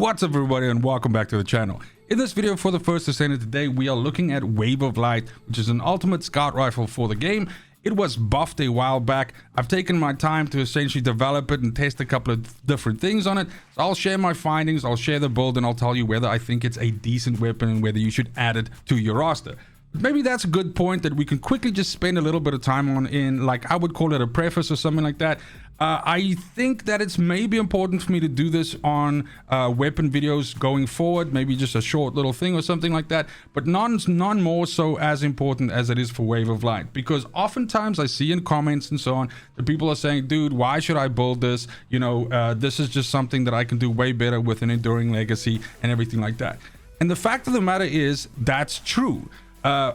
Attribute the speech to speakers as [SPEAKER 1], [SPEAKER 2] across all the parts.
[SPEAKER 1] What's up everybody and welcome back to the channel. In this video for the First Descendant today, we are looking at Wave of Light, which is an ultimate scout rifle for the game. It was buffed a while back. I've taken my time to essentially develop it and test a couple of different things on it. So I'll share my findings, I'll share the build, and I'll tell you whether I think it's a decent weapon and whether you should add it to your roster. Maybe that's a good point that we can quickly just spend a little bit of time on in, like, I would call it a preface or something like that. I think that it's maybe important for me to do this on weapon videos going forward, maybe just a short little thing or something like that, but none more so as important as it is for Wave of Light, because oftentimes I see in comments and so on that people are saying, dude, why should I build this? You know, this is just something that I can do way better with an enduring legacy and everything like that. And the fact of the matter is, that's true.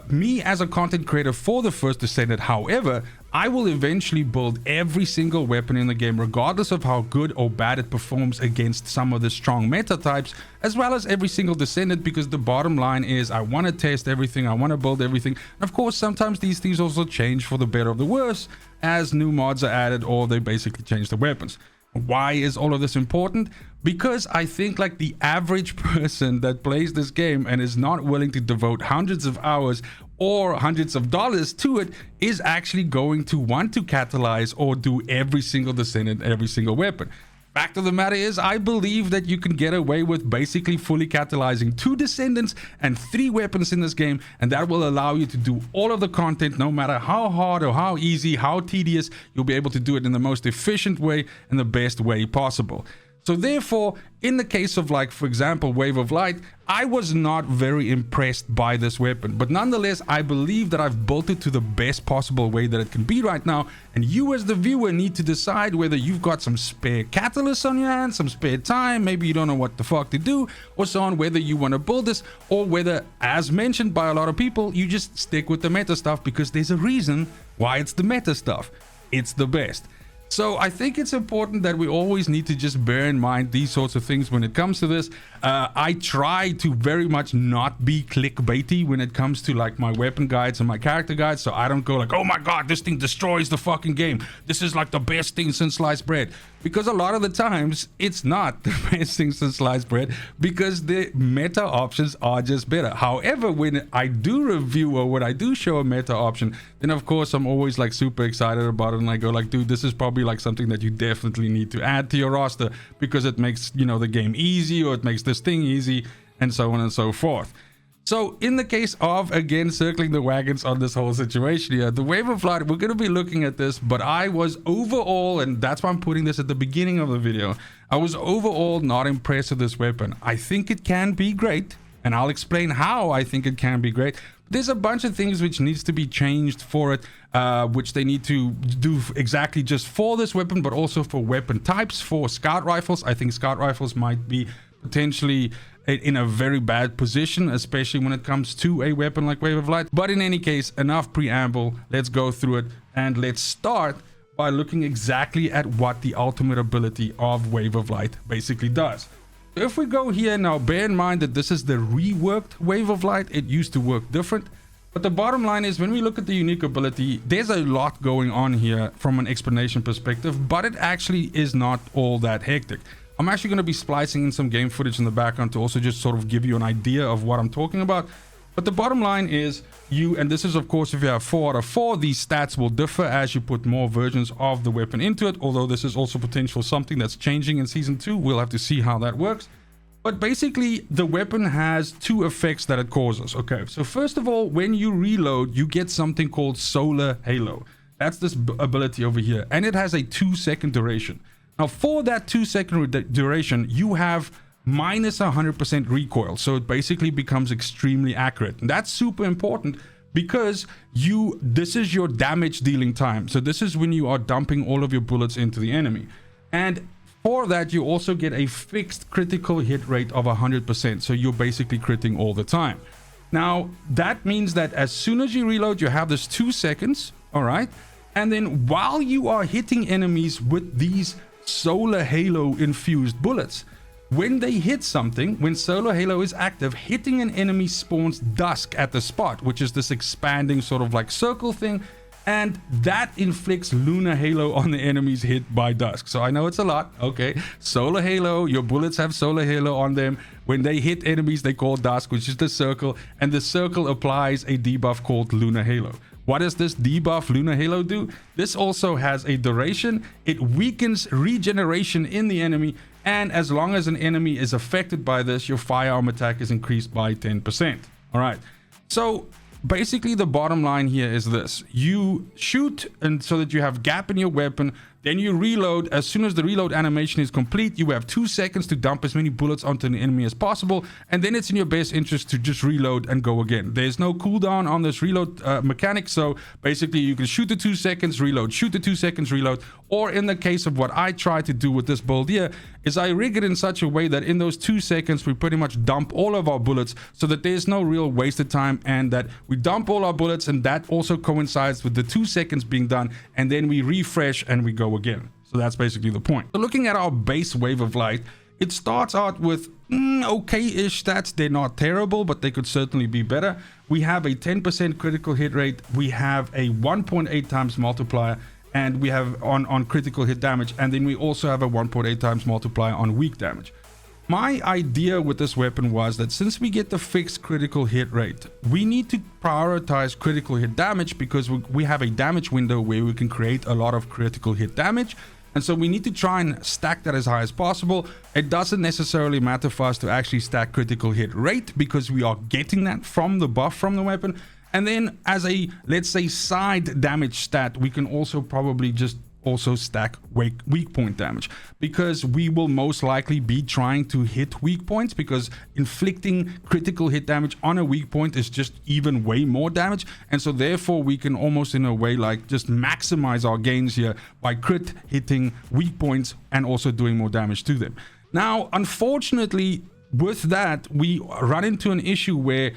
[SPEAKER 1] Me as a content creator for the First Descendant, however, I will eventually build every single weapon in the game, regardless of how good or bad it performs against some of the strong meta types, as well as every single Descendant, because the bottom line is I want to test everything, I want to build everything. And of course, sometimes these things also change for the better or the worse as new mods are added or they basically change the weapons. Why is all of this important? Because I think like the average person that plays this game and is not willing to devote hundreds of hours or hundreds of dollars to it is actually going to want to catalyze or do every single Descendant, every single weapon. Fact of the matter is, I believe that you can get away with basically fully catalyzing 2 Descendants and 3 weapons in this game, and that will allow you to do all of the content, no matter how hard or how easy, how tedious. You'll be able to do it in the most efficient way and the best way possible. So therefore, in the case of, like, for example, Wave of Light, I was not very impressed by this weapon, but nonetheless, I believe that I've built it to the best possible way that it can be right now, and you as the viewer need to decide whether you've got some spare catalysts on your hands, some spare time, maybe you don't know what the fuck to do, or so on, whether you want to build this, or whether, as mentioned by a lot of people, you just stick with the meta stuff, because there's a reason why it's the meta stuff. It's the best. So I think it's important that we always need to just bear in mind these sorts of things when it comes to this. I try to very much not be clickbaity when it comes to like my weapon guides and my character guides, so I don't go like, oh my god, this thing destroys the fucking game, this is like the best thing since sliced bread, because a lot of the times it's not the best thing since sliced bread, because the meta options are just better. However, when I do review or when I do show a meta option, then of course I'm always like super excited about it, and I go like, dude, this is probably like something that you definitely need to add to your roster, because it makes, you know, the game easy, or it makes this thing easy, and so on and so forth. So in the case of, again, circling the wagons on this whole situation here, the Wave of Light, we're going to be looking at this, but I was overall, and that's why I'm putting this at the beginning of the video, I was overall not impressed with this weapon. I think it can be great, and I'll explain how I think it can be great. There's a bunch of things which needs to be changed for it, which they need to do exactly just for this weapon, but also for weapon types. For scout rifles, I think scout rifles might be potentially in a very bad position, especially when it comes to a weapon like Wave of Light. But in any case, enough preamble, let's go through it, and let's start by looking exactly at what the ultimate ability of Wave of Light basically does. If we go here now, bear in mind that this is the reworked Wave of Light. It used to work different, but the bottom line is, when we look at the unique ability, there's a lot going on here from an explanation perspective, but it actually is not all that hectic. I'm actually going to be splicing in some game footage in the background to also just sort of give you an idea of what I'm talking about. But the bottom line is, and this is of course if you have 4 out of 4, these stats will differ as you put more versions of the weapon into it, although this is also potential something that's changing in season 2. We'll have to see how that works. But basically, the weapon has 2 effects that it causes. Okay, so first of all, when you reload, you get something called Solar Halo. That's this ability over here, and it has a 2-second duration. Now, for that 2-second duration, you have minus 100% recoil, so it basically becomes extremely accurate. And that's super important, because this is your damage dealing time. So this is when you are dumping all of your bullets into the enemy. And for that, you also get a fixed critical hit rate of 100%, so you're basically critting all the time. Now, that means that as soon as you reload, you have this 2 seconds, all right? And then while you are hitting enemies with these Solar Halo infused bullets, when they hit something, when Solar Halo is active, hitting an enemy spawns dusk at the spot, which is this expanding sort of like circle thing, and that inflicts lunar halo on the enemies hit by dusk. So I know it's a lot. Okay, solar halo, your bullets have solar halo on them. When they hit enemies, they call dusk, which is the circle, and the circle applies a debuff called lunar halo. What does this debuff lunar halo do? This also has a duration. It weakens regeneration in the enemy, and as long as an enemy is affected by this, your firearm attack is increased by 10%. All right, so basically the bottom line here is this: you shoot and so that you have gap in your weapon, then you reload. As soon as the reload animation is complete, you have 2 seconds to dump as many bullets onto an enemy as possible, and then it's in your best interest to just reload and go again. There's no cooldown on this reload mechanic, so basically you can shoot the 2 seconds, reload, shoot the 2 seconds, reload. Or in the case of what I try to do with this build here, is I rig it in such a way that in those 2 seconds we pretty much dump all of our bullets, so that there's no real wasted time, and that we dump all our bullets, and that also coincides with the 2 seconds being done, and then we refresh and we go again. So that's basically the point. So looking at our base Wave of Light, it starts out with okay-ish stats. They're not terrible, but they could certainly be better. We have a 10% critical hit rate, we have a 1.8 times multiplier, and we have on critical hit damage, and then we also have a 1.8 times multiplier on weak damage. My idea with this weapon was that since we get the fixed critical hit rate, we need to prioritize critical hit damage, because we have a damage window where we can create a lot of critical hit damage. And so we need to try and stack that as high as possible. It doesn't necessarily matter for us to actually stack critical hit rate, because we are getting that from the buff from the weapon. And then as a, let's say, side damage stat, we can also probably just also stack weak point damage, because we will most likely be trying to hit weak points, because inflicting critical hit damage on a weak point is just even way more damage. And so therefore we can almost in a way like just maximize our gains here by crit hitting weak points and also doing more damage to them. Now unfortunately with that, we run into an issue where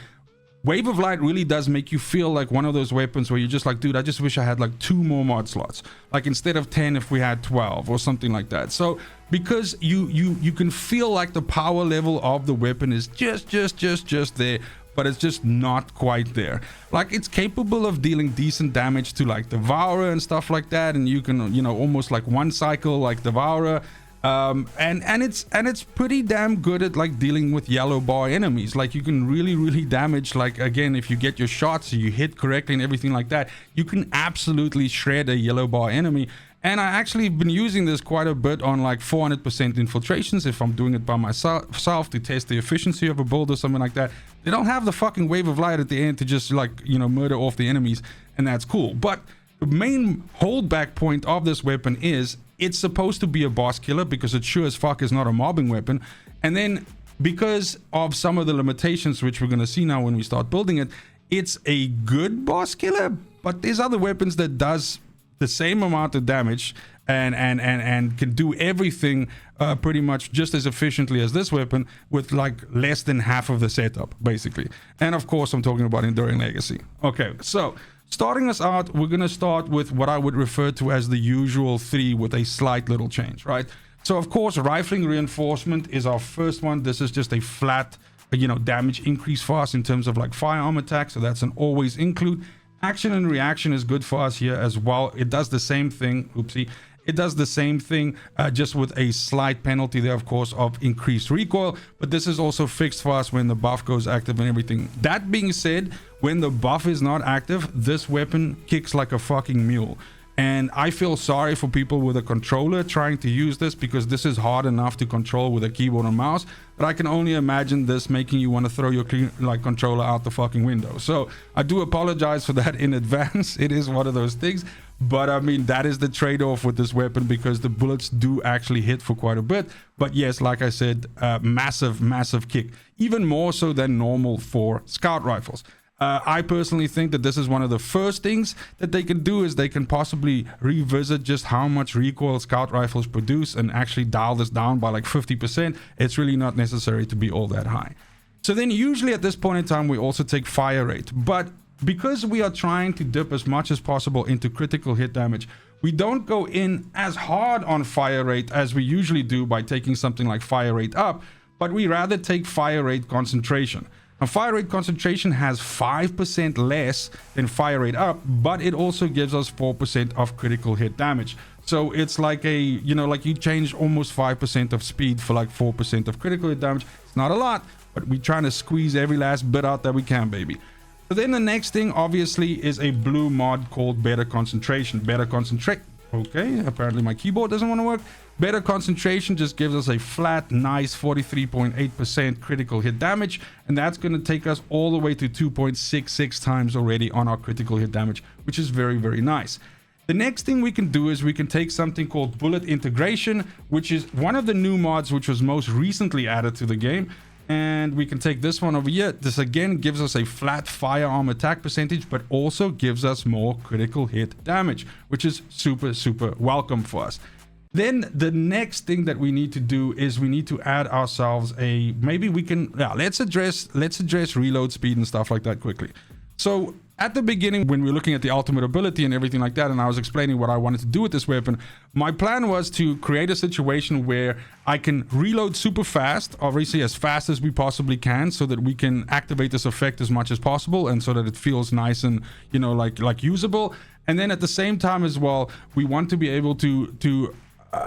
[SPEAKER 1] Wave of Light really does make you feel like one of those weapons where you're just like, dude, I just wish I had like 2 more mod slots. Like instead of 10, if we had 12 or something like that. So because you can feel like the power level of the weapon is just there, but it's just not quite there. Like it's capable of dealing decent damage to like Devourer and stuff like that, and you can, you know, almost like one cycle like Devourer. And it's pretty damn good at like dealing with yellow bar enemies. Like you can really damage, like again, if you get your shots, you hit correctly and everything like that, you can absolutely shred a yellow bar enemy. And I actually have been using this quite a bit on like 400% infiltrations if I'm doing it by myself to test the efficiency of a build or something like that. They don't have the fucking Wave of Light at the end to just like, you know, murder off the enemies, and that's cool. But the main holdback point of this weapon is it's supposed to be a boss killer, because it sure as fuck is not a mobbing weapon. And then because of some of the limitations, which we're going to see now when we start building it, it's a good boss killer. But there's other weapons that does the same amount of damage and can do everything pretty much just as efficiently as this weapon, with like less than half of the setup basically. And of course I'm talking about Enduring Legacy. Okay, so starting us out, we're going to start with what I would refer to as the usual 3 with a slight little change, right? So of course, rifling reinforcement is our first one. This is just a flat, you know, damage increase for us in terms of like firearm attack. So that's an always include. Action and reaction is good for us here as well. It does the same thing. Oopsie. It does the same thing, just with a slight penalty there, of course, of increased recoil. But this is also fixed for us when the buff goes active and everything. That being said, when the buff is not active, this weapon kicks like a fucking mule. And I feel sorry for people with a controller trying to use this, because this is hard enough to control with a keyboard and mouse. But I can only imagine this making you want to throw your controller out the fucking window. So I do apologize for that in advance. It is one of those things. But I mean, that is the trade-off with this weapon, because the bullets do actually hit for quite a bit. But yes, like I said, massive kick. Even more so than normal for scout rifles. I personally think that this is one of the first things that they can do, is they can possibly revisit just how much recoil scout rifles produce and actually dial this down by like 50%. It's really not necessary to be all that high. So then usually at this point in time, we also take fire rate. But because we are trying to dip as much as possible into critical hit damage, we don't go in as hard on fire rate as we usually do by taking something like fire rate up, but we rather take fire rate concentration. Now, fire rate concentration has 5% less than fire rate up, but it also gives us 4% of critical hit damage. So it's like a, you know, like you change almost 5% of speed for like 4% of critical hit damage. It's not a lot, but we're trying to squeeze every last bit out that we can, baby. So then the next thing obviously is a blue mod called Better Concentration. Better Concentrate. Okay, apparently my keyboard doesn't want to work. Better Concentration just gives us a flat, nice 43.8% critical hit damage, and that's going to take us all the way to 2.66 times already on our critical hit damage, which is very, very nice. The next thing we can do is we can take something called Bullet Integration, which is one of the new mods which was most recently added to the game. And we can take this one over here. This again gives us a flat firearm attack percentage, but also gives us more critical hit damage, which is super, super welcome for us. Then the next thing that we need to do is we need to add ourselves a, maybe we can, yeah, let's address reload speed and stuff like that quickly. So at the beginning, when we were looking at the ultimate ability and everything like that, and I was explaining what I wanted to do with this weapon, my plan was to create a situation where I can reload super fast, obviously as fast as we possibly can, so that we can activate this effect as much as possible, and so that it feels nice and, you know, like usable. And then at the same time as well, we want to be able to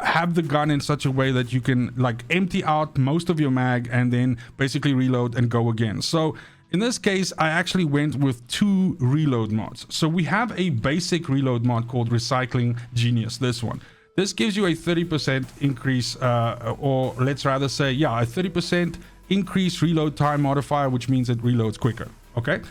[SPEAKER 1] have the gun in such a way that you can like empty out most of your mag and then basically reload and go again. So in this case, I actually went with 2 reload mods. So we have a basic reload mod called Recycling Genius, this one. This gives you a 30% increase, or let's rather say, yeah, a 30% increase reload time modifier, which means it reloads quicker, okay?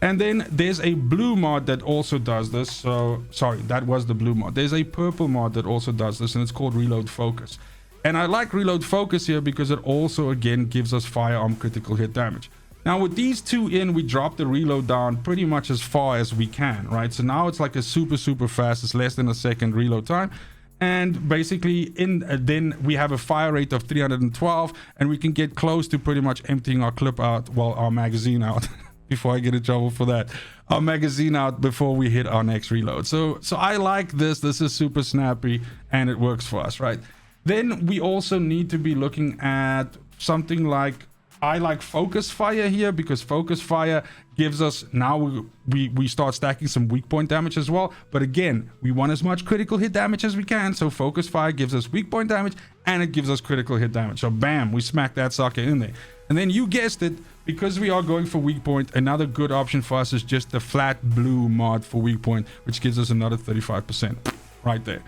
[SPEAKER 1] And then there's a blue mod that also does this. So, sorry, that was the blue mod. There's a purple mod that also does this, and it's called Reload Focus. And I like Reload Focus here because it also, again, gives us firearm critical hit damage. Now with these 2 in, we drop the reload down pretty much as far as we can, right? So now it's like a super, super fast, it's less than a second reload time. And basically then we have a fire rate of 312, and we can get close to pretty much emptying our clip out, well, our magazine out, before I get in trouble for that. Our magazine out before we hit our next reload. So I like this. This is super snappy and it works for us, right? Then we also need to be looking at something like, I like Focus Fire here, because Focus Fire gives us, now we start stacking some weak point damage as well. But again, we want as much critical hit damage as we can. So Focus Fire gives us weak point damage and it gives us critical hit damage. So bam, we smack that sucker in there. And then you guessed it, because we are going for weak point, another good option for us is just the flat blue mod for weak point, which gives us another 35% right there.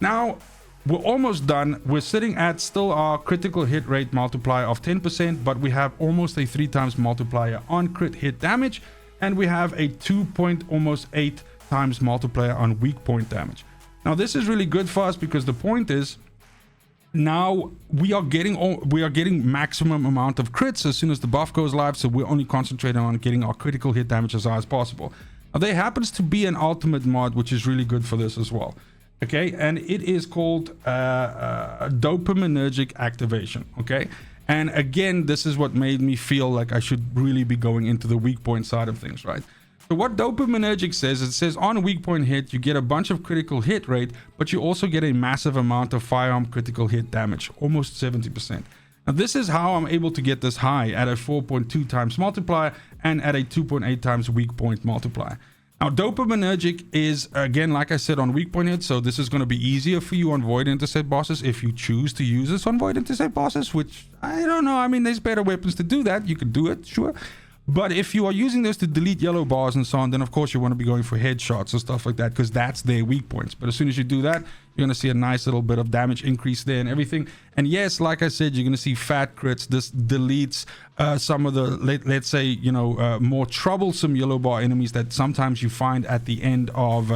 [SPEAKER 1] Now, we're almost done. We're sitting at still our critical hit rate multiplier of 10%, but we have almost a 3 times multiplier on crit hit damage, and we have a 2.8 times multiplier on weak point damage. Now this is really good for us, because the point is, now we are getting maximum amount of crits as soon as the buff goes live, so we're only concentrating on getting our critical hit damage as high as possible. Now there happens to be an ultimate mod which is really good for this as well. Okay, and it is called dopaminergic activation. Okay, and again, this is what made me feel like I should really be going into the weak point side of things, right? So what dopaminergic says, it says on a weak point hit, you get a bunch of critical hit rate, but you also get a massive amount of firearm critical hit damage, almost 70%. Now this is how I'm able to get this high at a 4.2 times multiplier and at a 2.8 times weak point multiplier. Now, dopaminergic is, again, like I said, on weak point hits, so this is going to be easier for you on void intercept bosses if you choose to use this on void intercept bosses, which I don't know. I mean, there's better weapons to do that. You can do it, sure. But if you are using this to delete yellow bars and so on, then of course you want to be going for headshots and stuff like that, because that's their weak points. But as soon as you do that, you're going to see a nice little bit of damage increase there and everything. And yes, like I said, you're going to see fat crits. This deletes some of the, let's say, you know, more troublesome yellow bar enemies that sometimes you find at the end of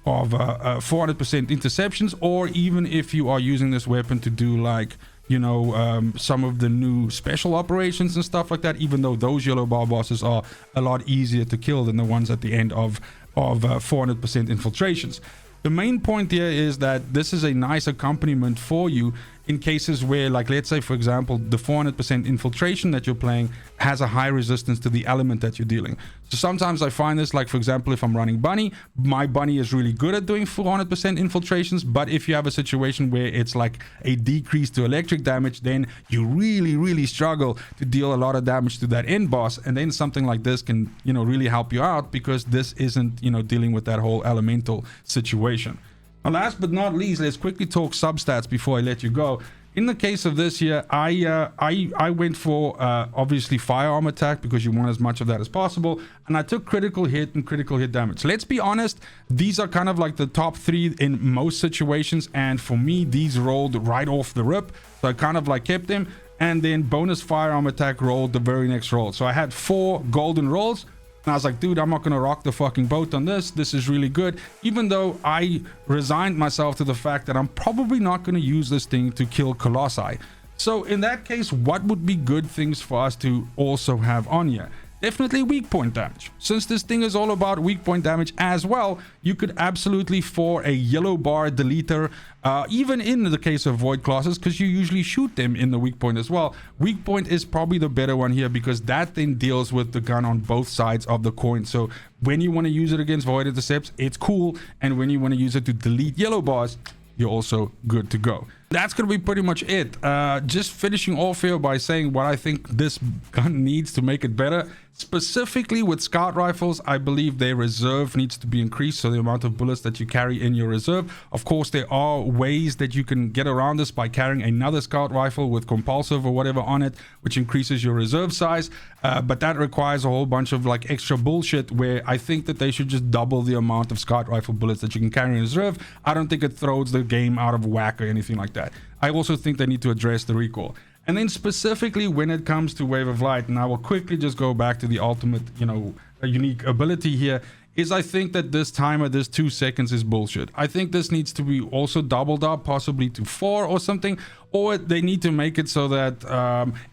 [SPEAKER 1] 400% interceptions, or even if you are using this weapon to do like, you know, some of the new special operations and stuff like that, even though those yellow bar bosses are a lot easier to kill than the ones at the end of 400% infiltrations. The main point here is that this is a nice accompaniment for you in cases where, like, let's say for example, the 400% infiltration that you're playing has a high resistance to the element that you're dealing. So sometimes I find this, like for example, if I'm running bunny, my bunny is really good at doing 400% infiltrations, but if you have a situation where it's like a decrease to electric damage, then you really struggle to deal a lot of damage to that end boss. And then something like this can, you know, really help you out, because this isn't, you know, dealing with that whole elemental situation. Now, last but not least, let's quickly talk substats before I let you go. In the case of this here, I went for obviously firearm attack, because you want as much of that as possible, and I took critical hit and critical hit damage. Let's be honest, these are kind of like the top 3 in most situations, and for me these rolled right off the rip, so I kind of like kept them. And then bonus firearm attack rolled the very next roll, so I had 4 golden rolls. And I was like, dude, I'm not gonna rock the fucking boat on this. This is really good, even though I resigned myself to the fact that I'm probably not gonna use this thing to kill Colossi. So in that case, what would be good things for us to also have on here? Definitely weak point damage. Since this thing is all about weak point damage as well, you could absolutely, for a yellow bar deleter, even in the case of void classes, because you usually shoot them in the weak point as well, weak point is probably the better one here, because that then deals with the gun on both sides of the coin. So when you want to use it against void intercepts, it's cool, and when you want to use it to delete yellow bars, you're also good to go. That's gonna be pretty much it. Just finishing off here by saying what I think this gun needs to make it better. Specifically with scout rifles, I believe their reserve needs to be increased, so the amount of bullets that you carry in your reserve. Of course, there are ways that you can get around this by carrying another scout rifle with compulsive or whatever on it, which increases your reserve size, but that requires a whole bunch of like extra bullshit, where I think that they should just double the amount of scout rifle bullets that you can carry in reserve. I don't think it throws the game out of whack or anything like that. I also think they need to address the recoil. And then specifically when it comes to Wave of Light, and I will quickly just go back to the ultimate, you know, unique ability here, is I think that this timer, this 2 seconds, is bullshit. I think this needs to be also doubled up, possibly to 4 or something, or they need to make it so that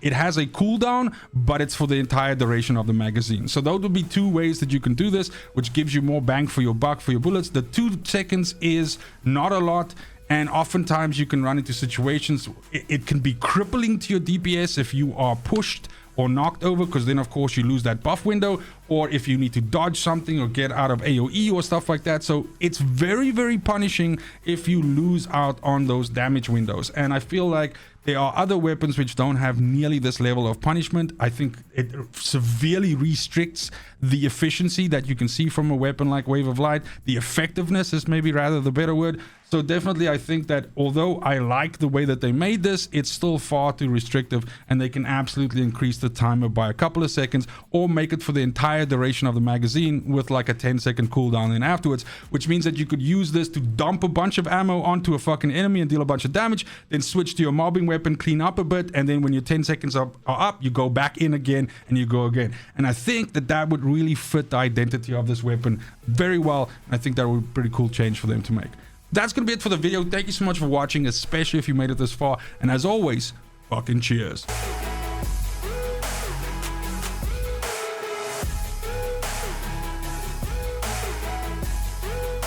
[SPEAKER 1] it has a cooldown, but it's for the entire duration of the magazine. So those would be 2 ways that you can do this, which gives you more bang for your buck for your bullets. The 2 seconds is not a lot, and oftentimes you can run into situations, it can be crippling to your DPS if you are pushed or knocked over, because then of course you lose that buff window, or if you need to dodge something or get out of AoE or stuff like that. So it's very punishing if you lose out on those damage windows, and I feel like there are other weapons which don't have nearly this level of punishment. I think it severely restricts the efficiency that you can see from a weapon like Wave of Light. The effectiveness is maybe rather the better word. So definitely I think that although I like the way that they made this, it's still far too restrictive, and they can absolutely increase the timer by a couple of seconds, or make it for the entire duration of the magazine with like a 10-second cooldown in afterwards, which means that you could use this to dump a bunch of ammo onto a fucking enemy and deal a bunch of damage, then switch to your mobbing weapon, clean up a bit, and then when your 10 seconds are up, you go back in again and you go again. And I think that that would really fit the identity of this weapon very well, and I think that would be a pretty cool change for them to make. That's gonna be it for the video. Thank you so much for watching, especially if you made it this far, and as always, fucking cheers.